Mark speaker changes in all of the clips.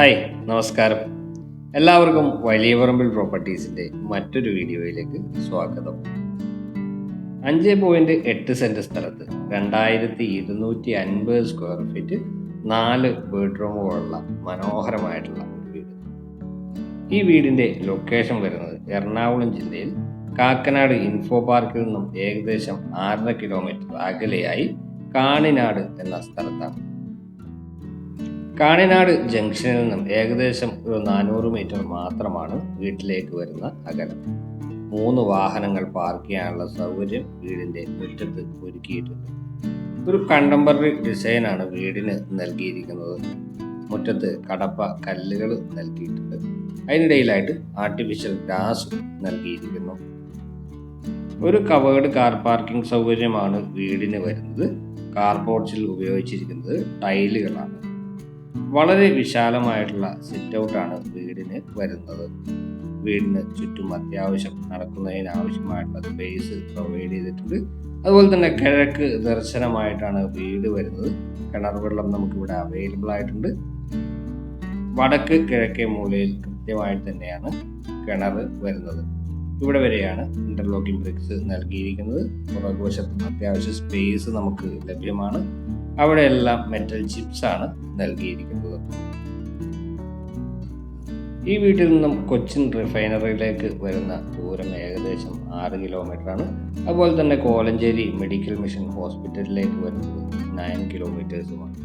Speaker 1: Hi, നമസ്കാരം. എല്ലാവർക്കും വലിയ പറമ്പിൽ പ്രോപ്പർട്ടീസിൻ്റെ മറ്റൊരു വീഡിയോയിലേക്ക് സ്വാഗതം. 5.8 സെൻറ്റ് സ്ഥലത്ത് 2250 സ്ക്വയർ ഫീറ്റ് 4 ബെഡ്റൂമുകളുള്ള മനോഹരമായിട്ടുള്ള ഒരു വീട്. ഈ വീടിൻ്റെ ലൊക്കേഷൻ വരുന്നത് എറണാകുളം ജില്ലയിൽ കാക്കനാട് ഇൻഫോ പാർക്കിൽ നിന്നും ഏകദേശം 6.5 കിലോമീറ്റർ അകലെയായി കാണിനാട് എന്ന സ്ഥലത്താണ്. കാണിനാട് ജംഗ്ഷനിൽ നിന്നും ഏകദേശം ഒരു 400 മീറ്റർ മാത്രമാണ് വീട്ടിലേക്ക് വരുന്ന അകലം. 3 വാഹനങ്ങൾ പാർക്ക് ചെയ്യാനുള്ള സൗകര്യം വീടിൻ്റെ മുറ്റത്ത് ഒരുക്കിയിട്ടുണ്ട്. ഒരു കണ്ടംപററി ഡിസൈനാണ് വീടിന് നൽകിയിരിക്കുന്നത്. മുറ്റത്ത് കടപ്പ കല്ലുകൾ നൽകിയിട്ടുണ്ട്. അതിനിടയിലായിട്ട് ആർട്ടിഫിഷ്യൽ ഗ്രാസ് നൽകിയിരിക്കുന്നു. ഒരു കവേർഡ് കാർ പാർക്കിംഗ് സൗകര്യമാണ് വീടിന് വരുന്നത്. കാർ പോർച്ചിൽ ഉപയോഗിച്ചിരിക്കുന്നത് ടൈലുകളാണ്. വളരെ വിശാലമായിട്ടുള്ള സിറ്റ് ഔട്ടാണ് വീടിന് വരുന്നത്. വീടിന് ചുറ്റും അത്യാവശ്യം നടക്കുന്നതിന് ആവശ്യമായിട്ടുള്ള സ്പേസ് പ്രൊവൈഡ് ചെയ്തിട്ടുണ്ട്. അതുപോലെ തന്നെ കിഴക്ക് ദർശനമായിട്ടാണ് വീട് വരുന്നത്. കിണർ വെള്ളം നമുക്കിവിടെ അവൈലബിൾ ആയിട്ടുണ്ട്. വടക്ക് കിഴക്കേ മൂലയിൽ കൃത്യമായിട്ട് തന്നെയാണ് കിണർ വരുന്നത്. ഇവിടെ വരെയാണ് ഇന്റർലോക്കിംഗ് ബ്രിക്സ് നൽകിയിരിക്കുന്നത്. പുറകുവശത്ത് അത്യാവശ്യം സ്പേസ് നമുക്ക് ലഭ്യമാണ്. അവിടെയെല്ലാം മെറ്റൽ ചിപ്സ് ആണ് നൽകിയിരിക്കുന്നത്. ഈ വീട്ടിൽ നിന്നും കൊച്ചിൻ റിഫൈനറിയിലേക്ക് വരുന്ന ദൂരം ഏകദേശം 6 കിലോമീറ്റർ ആണ്. അതുപോലെ തന്നെ കോലഞ്ചേരി മെഡിക്കൽ മിഷൻ ഹോസ്പിറ്റലിലേക്ക് വരുന്നത് 9 കിലോമീറ്റേഴ്സുമാണ്.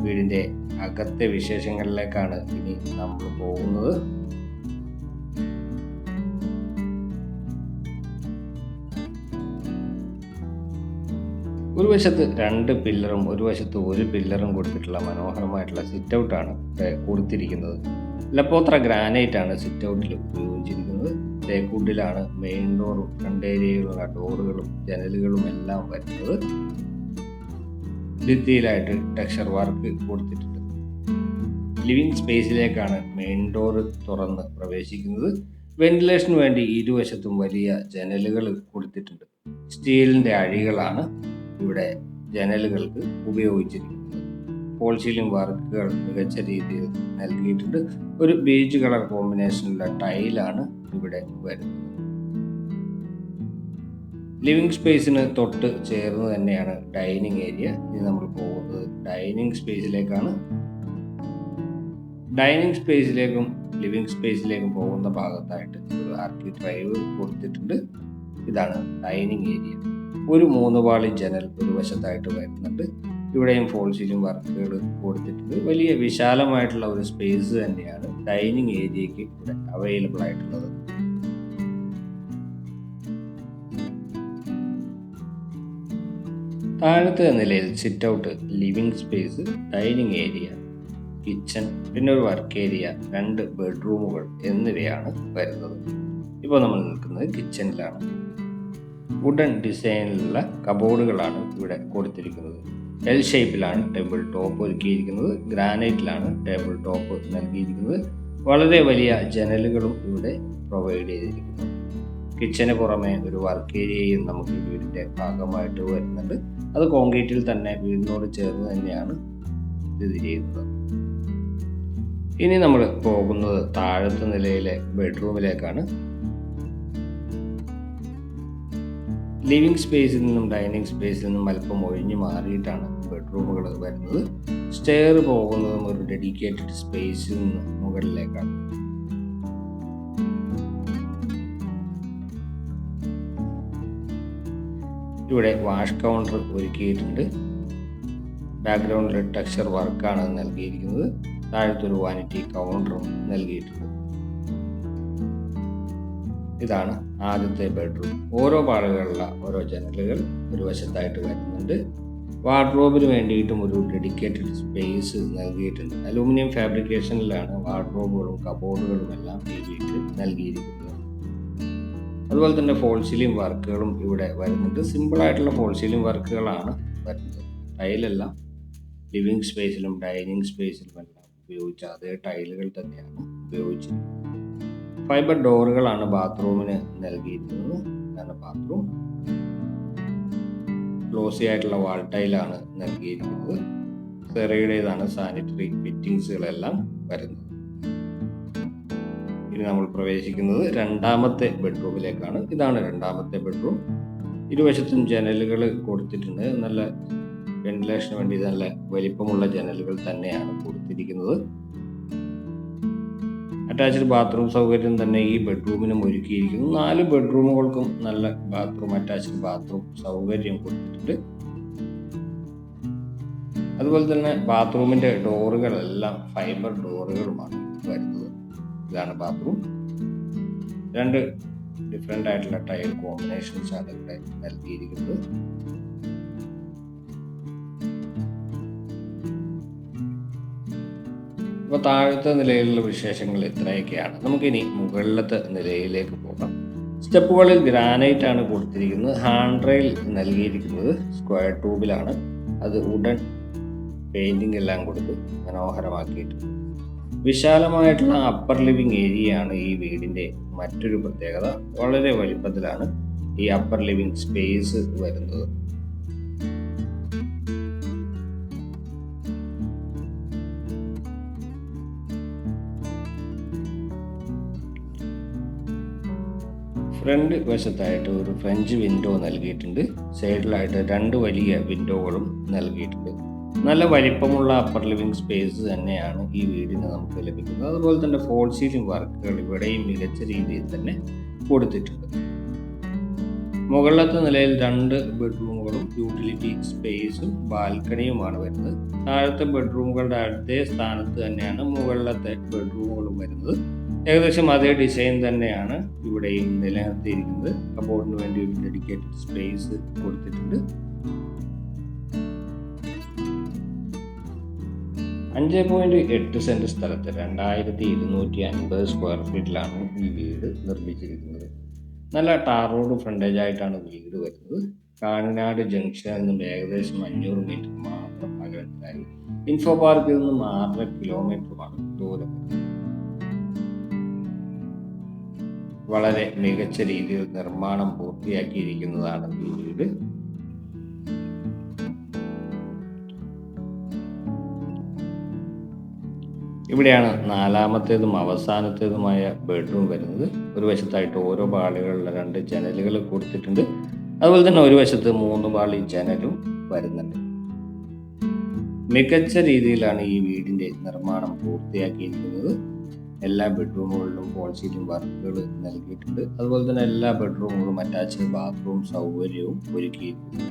Speaker 1: വീടിൻ്റെ അകത്തെ വിശേഷങ്ങളിലേക്കാണ് ഇനി നമ്മൾ പോകുന്നത്. ഒരു വശത്ത് 2 പില്ലറും ഒരു വശത്ത് 1 പില്ലറും കൊടുത്തിട്ടുള്ള മനോഹരമായിട്ടുള്ള സിറ്റ് ഔട്ടാണ് കൊടുത്തിരിക്കുന്നത്. ലപ്പോത്ര ഗ്രാനൈറ്റ് ആണ് സിറ്റ് ഔട്ടിൽ ഉപയോഗിച്ചിരിക്കുന്നത്. തേക്കൂട്ടിലാണ് മെയിൻ ഡോറും ഫ്രണ്ട് ഏരിയയിലുള്ള ഡോറുകളും ജനലുകളും എല്ലാം വരുന്നത്. ഭിത്തിയിലായിട്ട് ടെക്സ്ചർ വർക്ക് കൊടുത്തിട്ടുണ്ട്. ലിവിംഗ് സ്പേസിലേക്കാണ് മെയിൻ ഡോറ് തുറന്ന് പ്രവേശിക്കുന്നത്. വെന്റിലേഷന് വേണ്ടി ഇരുവശത്തും വലിയ ജനലുകൾ കൊടുത്തിട്ടുണ്ട്. സ്റ്റീലിൻ്റെ അഴികളാണ് ഇവിടെ ജനലുകൾക്ക് ഉപയോഗിച്ചിരിക്കുന്നത്. ഫോൾ സീലിംഗ് വർക്കുകൾ മികച്ച രീതിയിൽ നൽകിയിട്ടുണ്ട്. ഒരു ബീച്ച് കളർ കോമ്പിനേഷനുള്ള ടൈലാണ് ഇവിടെ വരുന്നത്. ലിവിംഗ് സ്പേസിന് തൊട്ട് ചേർന്ന് തന്നെയാണ് ഡൈനിങ് ഏരിയ. ഇനി നമ്മൾ പോകുന്നത് ഡൈനിങ് സ്പേസിലേക്കാണ്. ഡൈനിങ് സ്പേസിലേക്കും ലിവിംഗ് സ്പേസിലേക്കും പോകുന്ന ഭാഗത്തായിട്ട് ഒരു ആർക്കി ഡ്രൈവ് കൊടുത്തിട്ടുണ്ട്. ഇതാണ് ഡൈനിങ് ഏരിയ. ഒരു 3 പാളി ജനൽ ഒരു വശത്തായിട്ട് വരുന്നുണ്ട്. ഇവിടെയും ഫോൾ സീലിംഗ് വർക്കുകൾ കൊടുത്തിട്ടുണ്ട്. വലിയ വിശാലമായിട്ടുള്ള ഒരു സ്പേസ് തന്നെയാണ് ഡൈനിങ് ഏരിയയ്ക്ക് ഇവിടെ അവൈലബിൾ ആയിട്ടുള്ളത്. താഴത്തെ നിലയിൽ sit out, living space, dining area, kitchen, പിന്നെ ഒരു വർക്ക് ഏരിയ, 2 ബെഡ്റൂമുകൾ എന്നിവയാണ് വരുന്നത്. ഇപ്പോൾ നമ്മൾ നിൽക്കുന്നത് കിച്ചണിലാണ്. വുഡൻ ഡിസൈനിലുള്ള കബോർഡുകളാണ് ഇവിടെ കൊടുത്തിരിക്കുന്നത്. എൽ ഷേപ്പിലാണ് ടേബിൾ ടോപ്പ് ഒരുക്കിയിരിക്കുന്നത്. ഗ്രാനൈറ്റിലാണ് ടേബിൾ ടോപ്പ് നൽകിയിരിക്കുന്നത്. വളരെ വലിയ ജനലുകളും ഇവിടെ പ്രൊവൈഡ് ചെയ്തിരിക്കുന്നു. കിച്ചന് പുറമെ ഒരു വർക്ക് ഏരിയയും നമുക്ക് വീടിൻ്റെ ഭാഗമായിട്ട് വരുന്നുണ്ട്. അത് കോൺക്രീറ്റിൽ തന്നെ വീടിനോട് ചേർന്ന് തന്നെയാണ് സ്ഥിതി ചെയ്യുന്നത്. ഇനി നമ്മൾ പോകുന്നത് താഴത്തെ നിലയിലെ ബെഡ്റൂമിലേക്കാണ്. ലിവിംഗ് സ്പേസിൽ നിന്നും ഡൈനിങ് സ്പേസിൽ നിന്നും അല്പം ഒഴിഞ്ഞു മാറിയിട്ടാണ് ബെഡ്റൂമുകൾ വരുന്നത്. സ്റ്റെയർ പോകുന്നതും ഒരു ഡെഡിക്കേറ്റഡ് സ്പേസിൽ നിന്ന് മുകളിലേക്കാണ്. ഇവിടെ വാഷ് കൗണ്ടർ ഒരുക്കിയിട്ടുണ്ട്. ബാക്ക്ഗ്രൗണ്ടിൽ ടെക്സ്ചർ വർക്കാണ് നൽകിയിരിക്കുന്നത്. താഴത്തൊരു വാനിറ്റി കൗണ്ടറും നൽകിയിട്ടുണ്ട്. ഇതാണ് ആദ്യത്തെ ബെഡ്റൂം. ഓരോ പാളികളുള്ള ഓരോ ജനലുകൾ ഒരു വശത്തായിട്ട് വരുന്നുണ്ട്. വാർഡ്രോബിന് വേണ്ടിയിട്ടും ഒരു ഡെഡിക്കേറ്റഡ് സ്പേസ് നൽകിയിട്ടുണ്ട്. അലൂമിനിയം ഫാബ്രിക്കേഷനിലാണ് വാർഡ്രോബുകളും കബോർഡുകളും എല്ലാം ഈ വീട്ടിൽ നൽകിയിരിക്കുന്നത്. അതുപോലെ തന്നെ ഫോൾ സീലിംഗ് വർക്കുകളും ഇവിടെ വരുന്നുണ്ട്. സിമ്പിളായിട്ടുള്ള ഫോൾ സീലിംഗ് വർക്കുകളാണ് വരുന്നത്. ടൈലെല്ലാം ലിവിംഗ് സ്പേസിലും ഡൈനിങ് സ്പേസിലും എല്ലാം ഉപയോഗിച്ച അതേ ടൈലുകൾ തന്നെയാണ് ഉപയോഗിച്ചിരിക്കുന്നത്. ഫൈബർ ഡോറുകളാണ് ബാത്റൂമിന് നൽകിയിരിക്കുന്നത്. ഇതാണ് ബാത്റൂം. ഗ്ലോസി ആയിട്ടുള്ള വാൾ ടൈലാണ് നൽകിയിരിക്കുന്നത്. സെറയുടേതാണ് സാനിറ്ററി ഫിറ്റിങ്സുകളെല്ലാം വരുന്നത്. ഇനി നമ്മൾ പ്രവേശിക്കുന്നത് രണ്ടാമത്തെ ബെഡ്റൂമിലേക്കാണ്. ഇതാണ് രണ്ടാമത്തെ ബെഡ്റൂം. ഇരുവശത്തും ജനലുകൾ കൊടുത്തിട്ടുണ്ട്. നല്ല വെന്റിലേഷന് വേണ്ടി നല്ല വലിപ്പമുള്ള ജനലുകൾ തന്നെയാണ് കൊടുത്തിരിക്കുന്നത്. അറ്റാച്ച്ഡ് ബാത്റൂം സൗകര്യം തന്നെ ഈ ബെഡ്റൂമിനും ഒരുക്കിയിരിക്കുന്നു. 4 ബെഡ്റൂമുകൾക്കും നല്ല അറ്റാച്ച്ഡ് ബാത്റൂം സൗകര്യം കൊടുത്തിട്ടുണ്ട്. അതുപോലെ തന്നെ ബാത്റൂമിന്റെ ഡോറുകളെല്ലാം ഫൈബർ ഡോറുകളുമാണ് വരുന്നത്. ഇതാണ് ബാത്റൂം. 2 ഡിഫറെൻ്റ് ആയിട്ടുള്ള ടൈൽ കോമ്പിനേഷൻസ് ആണ് ഇവിടെ നൽകിയിരിക്കുന്നത്. അപ്പോൾ താഴത്തെ നിലയിലുള്ള വിശേഷങ്ങൾ ഇത്രയൊക്കെയാണ്. നമുക്കിനി മുകളിലത്തെ നിലയിലേക്ക് പോകാം. സ്റ്റെപ്പുകളിൽ ഗ്രാനൈറ്റ് ആണ് കൊടുത്തിരിക്കുന്നത്. ഹാൻഡ് റെയിൽ നൽകിയിരിക്കുന്നത് സ്ക്വയർ ട്യൂബിലാണ്. അത് വുഡൻ പെയിന്റിംഗ് എല്ലാം കൊടുത്ത് മനോഹരമാക്കിയിട്ടുണ്ട്. വിശാലമായിട്ടുള്ള അപ്പർ ലിവിംഗ് ഏരിയയാണ് ഈ വീടിന്റെ മറ്റൊരു പ്രത്യേകത. വളരെ വലിപ്പത്തിലാണ് ഈ അപ്പർ ലിവിംഗ് സ്പേസ് വരുന്നത്. ഫ്രണ്ട് വശത്തായിട്ട് ഒരു ഫ്രഞ്ച് വിൻഡോ നൽകിയിട്ടുണ്ട്. സൈഡിലായിട്ട് 2 വലിയ വിൻഡോകളും നൽകിയിട്ടുണ്ട്. നല്ല വലിപ്പമുള്ള അപ്പർ ലിവിംഗ് സ്പേസ് തന്നെയാണ് ഈ വീടിന് നമുക്ക് ലഭിക്കുന്നത്. അതുപോലെ തന്നെ ഫോൾ സീലിംഗ് വർക്കുകൾ ഇവിടെയും മികച്ച രീതിയിൽ തന്നെ കൊടുത്തിട്ടുണ്ട്. മുകളിലത്തെ നിലയിൽ 2 ബെഡ്റൂമുകളും യൂട്ടിലിറ്റി സ്പേസും ബാൽക്കണിയുമാണ് വരുന്നത്. താഴത്തെ ബെഡ്റൂമുകളുടെ അതേ സ്ഥാനത്ത് തന്നെയാണ് മുകളിലത്തെ ബെഡ്റൂമുകളും വരുന്നത്. ഏകദേശം അതേ ഡിസൈൻ തന്നെയാണ് ഇവിടെയും നിലനിർത്തിയിരിക്കുന്നത്. കബോർഡിന് വേണ്ടി ഒരു ഡെഡിക്കേറ്റഡ് സ്പേസ് കൊടുത്തിട്ടുണ്ട്. 5.8 സെന്റ് സ്ഥലത്ത് 2250 സ്ക്വയർ ഫീറ്റിലാണ് ഈ വീട് നിർമ്മിച്ചിരിക്കുന്നത്. നല്ല ടാർ റോഡ് ഫ്രണ്ടേജ് ആയിട്ടാണ് വീട് വരുന്നത്. കാഞ്ഞങ്ങാട് ജംഗ്ഷനിൽ നിന്നും ഏകദേശം 500 മീറ്റർ മാത്രം അകലത്തിലായി. ഇൻഫോ പാർക്കിൽ നിന്നും 6 കിലോമീറ്ററുമാണ് ദൂരം. വളരെ മികച്ച രീതിയിൽ നിർമ്മാണം പൂർത്തിയാക്കിയിരിക്കുന്നതാണ് ഈ വീട്. ഇവിടെയാണ് 4ാമത്തേതും അവസാനത്തേതുമായ ബെഡ്റൂം വരുന്നത്. ഒരു വശത്തായിട്ട് ഓരോ പാളികളിലെ 2 ജനലുകൾ കൊടുത്തിട്ടുണ്ട്. അതുപോലെ തന്നെ ഒരു വശത്ത് 3 പാളി ജനലും വരുന്നുണ്ട്. മികച്ച രീതിയിലാണ് ഈ വീടിന്റെ നിർമ്മാണം പൂർത്തിയാക്കിയിരിക്കുന്നത്. എല്ലാ ബെഡ്റൂമുകളിലും ഫോൾ സീലിംഗ് വർക്കുകൾ നൽകിയിട്ടുണ്ട്. അതുപോലെ തന്നെ എല്ലാ ബെഡ്റൂമുകളും അറ്റാച്ച്ഡ് ബാത്റൂം സൗകര്യവും ഒരുക്കിയിട്ടുണ്ട്.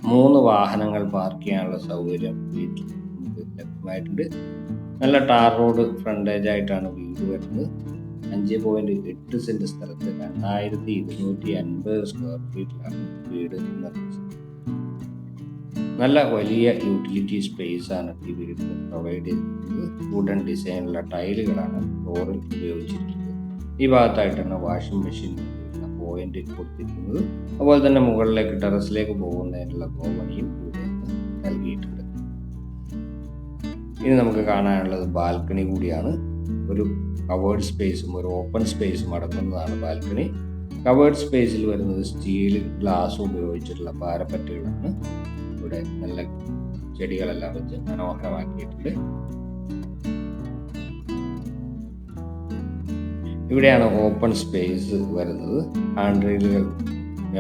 Speaker 1: 3 വാഹനങ്ങൾ പാർക്ക് ചെയ്യാനുള്ള സൗകര്യം വീട്ടിൽ നമുക്ക് ലഭ്യമായിട്ടുണ്ട്. നല്ല ടാർ റോഡ് ഫ്രണ്ടേജ് ആയിട്ടാണ് വീട് വരുന്നത്. 5.8 സെന്റ് സ്ഥലത്ത് 2250 സ്ക്വയർ ഫീറ്റിലാണ് വീട് നിർമ്മിച്ചത്. നല്ല വലിയ യൂട്ടിലിറ്റി സ്പേസ് ആണ് ഈ വീടിന് പ്രൊവൈഡ് ചെയ്തിരിക്കുന്നത്. വുഡൻ ഡിസൈനുള്ള ടൈലുകളാണ് ഫ്ലോറിൽ ഉപയോഗിച്ചിരിക്കുന്നത്. ഈ ഭാഗത്തായിട്ടാണ് വാഷിംഗ് മെഷീൻ പോയിന്റ് കൊടുത്തിരിക്കുന്നത്. അതുപോലെ തന്നെ മുകളിലേക്ക് ടെറസിലേക്ക് പോകുന്നതിനുള്ള ഗോവണിയും ഇവിടെ നൽകിയിട്ടുണ്ട്. ഇനി നമുക്ക് കാണാനുള്ളത് ബാൽക്കണി കൂടിയാണ്. ഒരു കവേർഡ് സ്പേസും ഒരു ഓപ്പൺ സ്പേസും അടങ്ങുന്നതാണ് ബാൽക്കണി. കവേർഡ് സ്പേസിൽ വരുന്നത് സ്റ്റീൽ ഗ്ലാസ് ഉപയോഗിച്ചിട്ടുള്ള പാരപ്പറ്റുകളാണ്. ഇവിടെ നല്ല ചെടികളെല്ലാം വെച്ച് മനോഹരമാക്കിയിട്ടുണ്ട്. ഇവിടെയാണ് ഓപ്പൺ സ്പേസ് വരുന്നത്. ഹാൻഡ് റെയിലുകൾ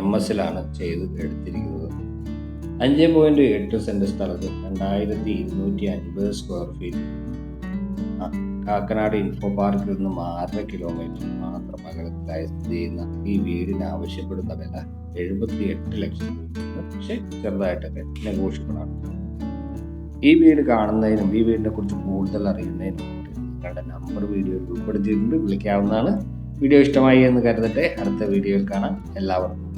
Speaker 1: MS-ലാണ് ചെയ്ത് എടുത്തിരിക്കുന്നത്. 5.8 സെന്റ് സ്ഥലത്ത് 2250 സ്ക്വയർ ഫീറ്റ്. കാക്കനാട് ഇൻഫോ പാർക്കിൽ നിന്നും 6 കിലോമീറ്റർ മാത്രം അകലത്തിലായി സ്ഥിതി ചെയ്യുന്ന ഈ വീടിന് ആവശ്യപ്പെടുന്ന വില 78 ലക്ഷം രൂപയാണ്. പക്ഷേ ചെറുതായിട്ടൊക്കെ നെഗോഷ്യബിൾ ആണ്. ഈ വീട് കാണുന്നതിനും ഈ വീടിനെ കുറിച്ച് കൂടുതൽ അറിയുന്നതിനും നിങ്ങളുടെ നമ്പർ വീഡിയോയിൽ ഉൾപ്പെടുത്തിയിട്ടുണ്ട്. വിളിക്കാവുന്നതാണ്. വീഡിയോ ഇഷ്ടമായി എന്ന് കരുതട്ടെ. അടുത്ത വീഡിയോയിൽ കാണാം. എല്ലാവർക്കും